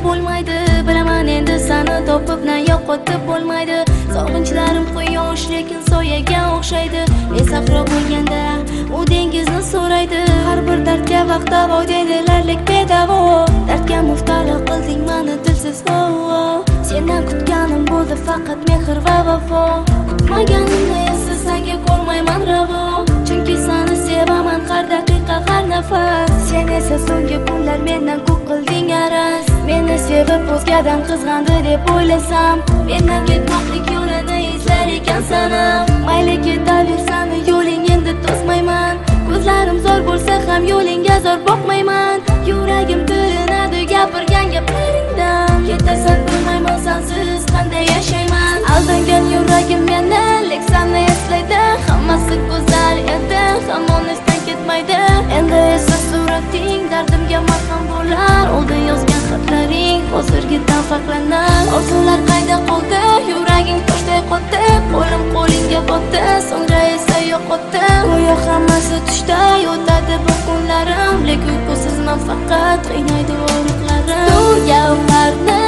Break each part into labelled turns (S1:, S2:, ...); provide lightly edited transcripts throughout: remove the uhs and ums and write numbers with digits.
S1: bo'lmaydi. Bilaman endi seni topib na yo'qotib bo'lmaydi. Sog'inchlarim quyosh lekin soyaga o'xshaydi. Besahro bo'lganda u dengizni so'raydi. Har bir dardga vaqtda voy deydilarlik bedavo. Dardga muftalo qilding meni dilsiz sendan kutganim bo'ldi faqat mehr va vafo. Kutmaganimni esa senga ko'rmayman ravo. Chunki seni sevaman har daqiqa har nafas. Sen esa so'nggi kunlar mendan ko'p qilding araz. Meni sevib o'zgadan qizg'andi deb o'ylasam, mendan ketmoqlik yo'lini izlar ekansan. Mayli ketaversan yo'ling endi to'smayman. Ko'zlarim zo'r bo'lsa ham yo'lingga zo'r boqmayman. Yuragim tilinadi gapirgan gaplaringdan. Ketasan bilmayman sensiz qanday yashayman. Aldangan yuragim meni lek seni eslaydi. Hammasi go'zal edi, hamon esdan ketmaydi. Endi esa surating dardimga malham bo'lar. Oldin yozgan xatlaring hozirgidan farqlanar. Orzular qayda qoldi? Yuraging toshday qotdi. Qo'lim qo'lingga botdi, so'ngra esa yo'qotdi. Go'yo hammasi tushday o'tadi bu kunlarim, lek uyqusizman faqat qiynaydi og'riqlarim. Gavharni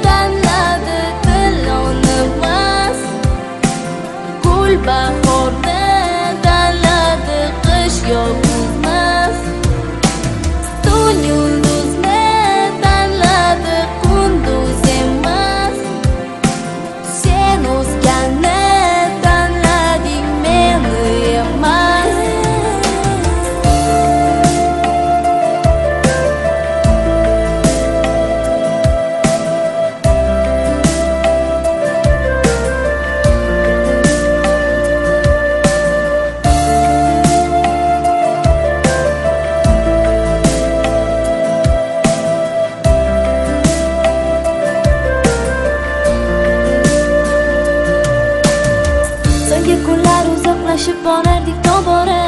S1: tanladi tilonmas, gul bahorni tanladi qish yog'mas, tun yulduzni tanladi kunduz emas. Sen o'zganni tanlading meni emas. Borardik tobora,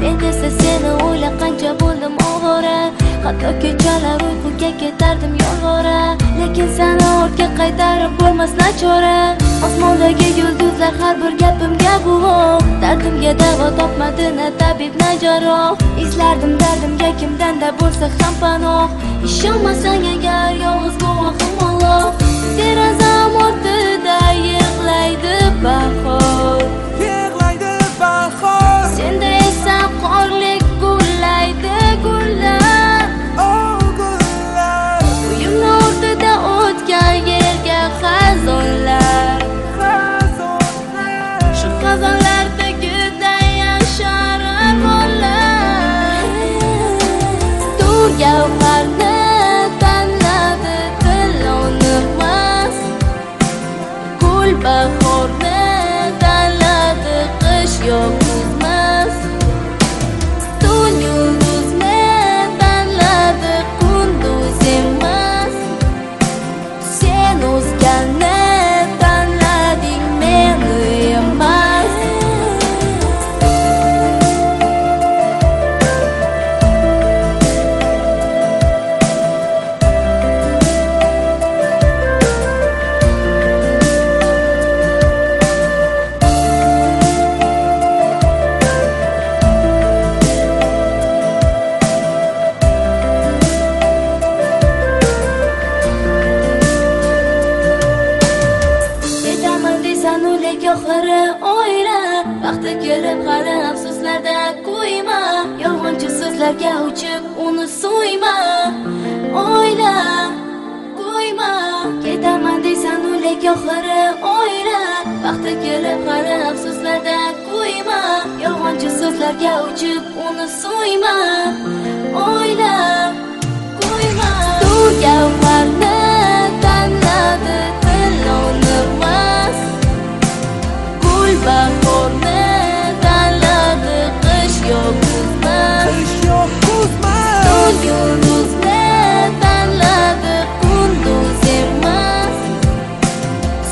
S1: endi esa seni o'ylab qancha bo'ldim ovora. Hatto kechalar uyquga ketardim yolvora, lekin seni ortga qaytarib bo'lmas nachora. Osmondagi yulduzlar har bir gapimga guvoh, dardimga davo topmadi na tabib na jarroh. Izlardim dardimga kimdanda bo'lsa ham panoh. Ishonmasang agar yolg'iz guvohim Alloh. Derazam ortida yig'laydi bahor, senda esa qorlik gullaydi gullar. Uyimni o'rtada o'tgan yerga xazonlar, shu xazonlardagida yashar armonlar. Tur gavharni tanladi tilonmas, gul bahorni tanladi qish yog'mas, tun yulduzni tanladi kunduz emas. Sen o'zganni tanlading meni emas. Oxiri o'yla, vaqti kelib hali afsuslarda qo'yma. Yolg'onchi so'zlarga uchib uni so'yma. O'yla, qo'yma. Ketaman deysan lek oxiri o'yla, vaqti kelib hali afsuslarda qo'yma. Yolg'onchi so'zlarga uchib uni so'yma. O'yla, qo'yma. Tu gavharni tanladi tilonmas, bahorni tanladi qish yog'mas, tun yulduzni tanladi kunduz emas.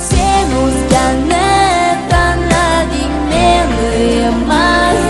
S1: Sen o'zganni tanlading meni emas.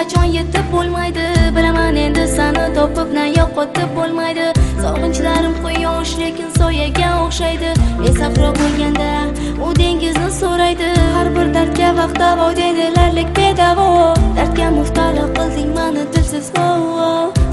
S1: qachon yetib bo'lmaydi. Bilaman endi seni topib na yo'qotib bo'lmaydi. Sog'inchlarim quyosh lekin soyaga o'xshaydi. Men sahro bo'lganda u dengizni so'raydi. Har bir dardga vaqt davo deydilarlik bedavo. Dardga muftalo qilding meni dilsiz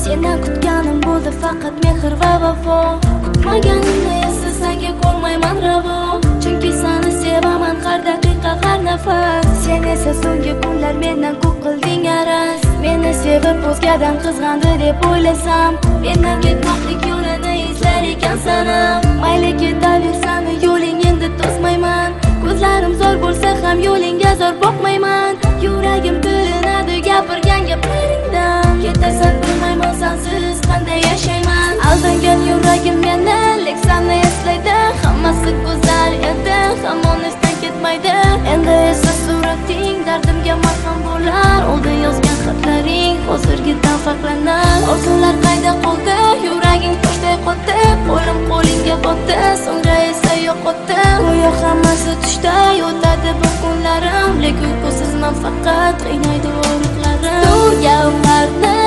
S1: sendan kutganim bo'ldi faqat mehr va vafo. Kutmaganimni esa senga ko'rmayman ravo. Chunki seni sevaman har daqiqa har nafas. Sen esa so'nggi kunlar mendan ko'p qilding araz. Meni sevib o'zgadan qizg'andi deb o'ylasam, mendan ketmoqlik yo'lini izlar ekan sanam. Mayli ketaversan yo'ling endi to'smayman. Ko'zlarim zo'r bo'lsa ham yo'lingga zo'r boqmayman. Yuragim tilinadi gapirgan gaplaringdan. Ketasan bilmayman sensiz qanday yashayman. Aldangan yuragim meni lek seni eslaydi. Hammasi go'zal edi, hamon esdan ketmaydi. Endi esa surating dardimga malham bo'lar. Oldin yozgan xatlaring hozirgidan farqlanar. Orzular qayda qoldi? Yuraging toshday qotdi. Qo'lim qo'lingga botdi, so'ngra esa yo'qotdi. Go'yo hammasi tushday o'tadi bu kunlarim, lek uyqusizman faqat qiynaydi o'riqlarim. Gavharni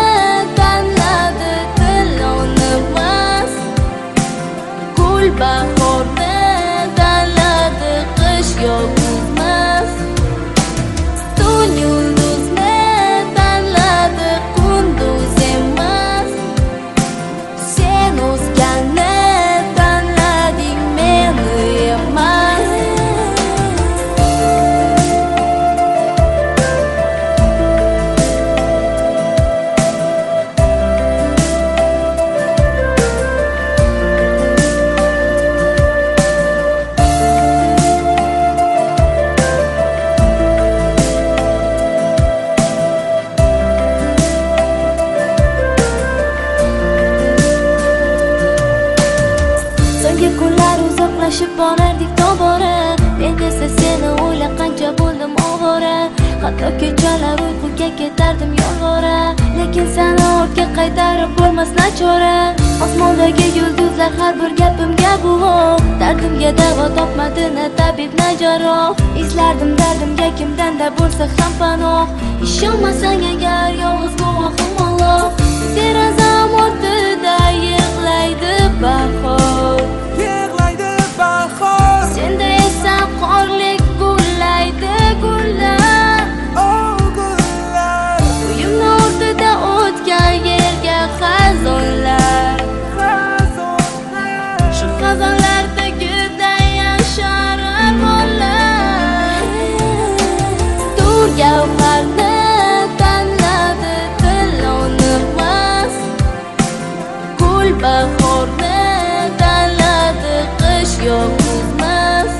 S1: tanladi tilonimiz, gul bahorni tanladi qish yozimiz. Tun yulduzni tanladi kunduzimiz. Sen o'zganni tanlading meni emas. Kunlar uzoqlashib borardik tobora. Men esa seni o'ylab qancha bo'ldim ovora. Hatto kechalar uyquga ketardim yolvora. Lekin seni ortga qaytarib bo'lmas nachora. Osmondagi yulduzlar har bir gapimga guvoh. Dardimga davo topmadi na tabib na jarroh. Izlardim dardimga kimdanda bo'lsa ham panoh. Ishonmasang agar yolg'iz guvohim Alloh. Derazam ortida yig'laydi bahor. Senda esa qorlik gullaydi gullar. Uyimni o'rtada o'tgan yerga xazonlar. Shu xazonlardagida yasharar bollar. Tur gavharni tanladi tilonimiz, gul bahorni tanladi qish yozimiz.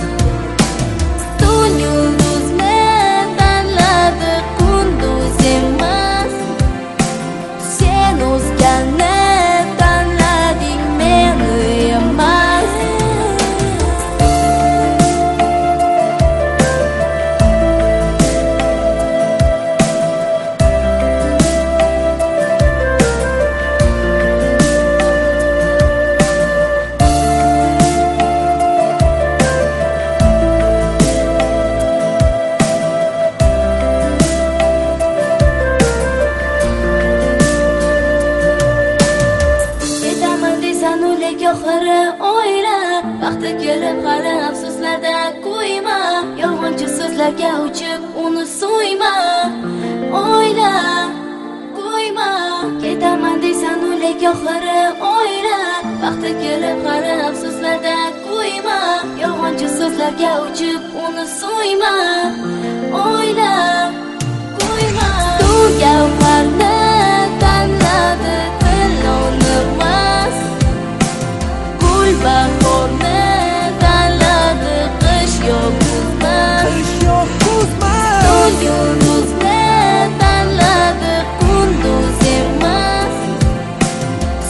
S1: Tun yulduzni tanladi kunduzimiz. Sen o'zganni tanlading meni emas. Oxiri o'yla, vaqti kelib hali afsuslarda qo'yma. Yolg'onchi so'zlarga uchib uni so'yma. O'yla, qo'yma. Ketaman deysan lek oxiri o'yla, vaqti kelib hali afsuslarda qo'yma. Yolg'onchi so'zlarga uchib uni so'yma. O'yla, qo'yma. Tu gavharni tanladi tilonimiz, bahorni tanladi qish yozimiz. Tun yulduzni tanladi kunduzimiz.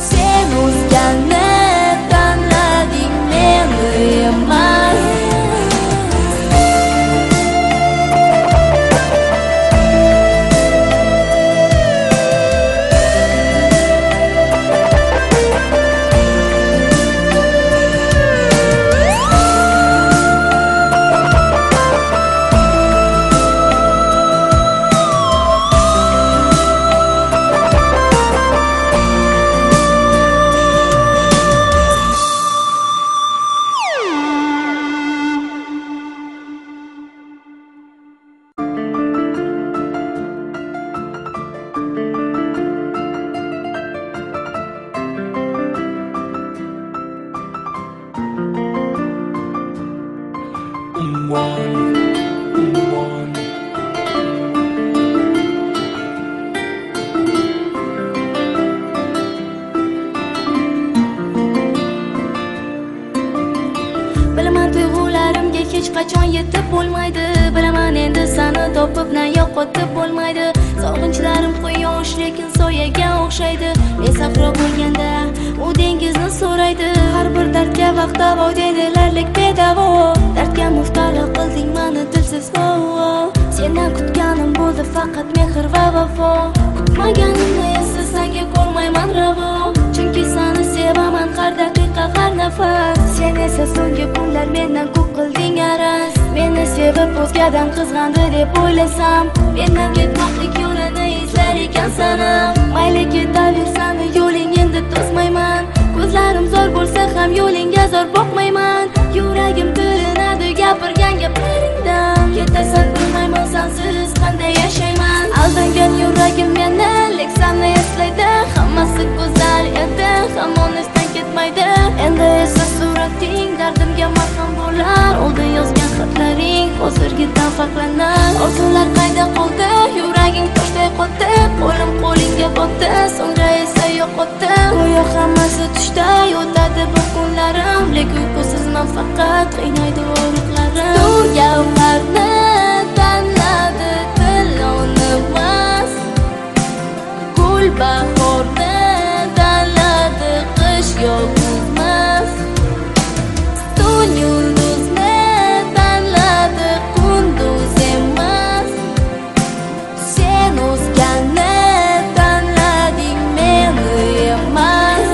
S1: Sen o'zganni tanlading meni emas. Bilaman tuyg'ularimga hech qachon yetib bo'lmaydi. Bilaman endi seni topib na yo'qotib bo'lmaydi. Sog'inchlarim quyosh lekin soyaga o'xshaydi. Men sahro bo'lganda u dengizni so'raydi. Har bir dardga vaqtavo dedilarlik bedavo. Dardga muftalo qilding meni dilsiz vo. Sendan kutganim bo'ldi faqat mehr va vafo. Kutmaganimni esa senga ko'rmayman ravo. Chunki seni sevaman har daqiqa har nafas. Sen esa so'nggi kunlar mendan ko'p qilding araz. Meni sevib o'zgadan qizg'andi deb o'ylasam, mendan ketmoqlik yo'lini izlar ekansan. Mayli ketaversan yo'ling endi to'smayman. Ko'zlarim zo'r bo'lsa ham yo'lingga zo'r boqmayman. Yuragim tilinadi gapirgan gaplaringdan. Ketasan bilmayman sensiz qanday yashayman. Aldangan yuragim meni lek seni eslaydi. Hammasi go'zal edi, hamon esdan ketmaydi. Endi esa surating dardimga marham bo'lar. Oldin yozgan xatlaring hozirgidan farqlanar. Orzular qayda qoldi? Yuraging toshday qotdi. Qo'lim qo'lingga botdi, so'ngra esa yo'qotdi. Go'yo hammasi tushday o'tadi bu kunlarim, lek uyqusizman faqat qiynaydi o'riqlarim. Gavharni tanladi dil o'nimas, gul bahorni tanladi qish yog'mas. Tun yulduzni tanladi kunduz emas. Sen o'zganni tanlading meni emas.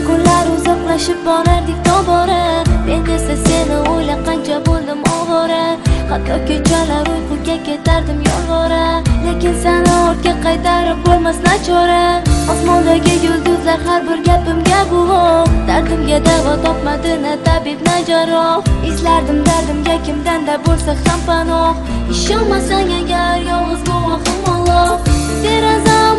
S1: Kunlar uzoqlashib borardik tobora. Men esa seni o'ylab qancha bo'ldim ovora. Hatto kechalar uyquga ketardim yolvora. Lekin seni ortga qaytarib bo'lmas nachora. Osmondagi yulduzlar har bir gapimga guvoh. Dardimga davo topmadi na tabib na jarroh. Izlardim dardimga kimdanda bo'lsa ham panoh. Ishonmasang agar yolg'iz guvohim Alloh. Deraza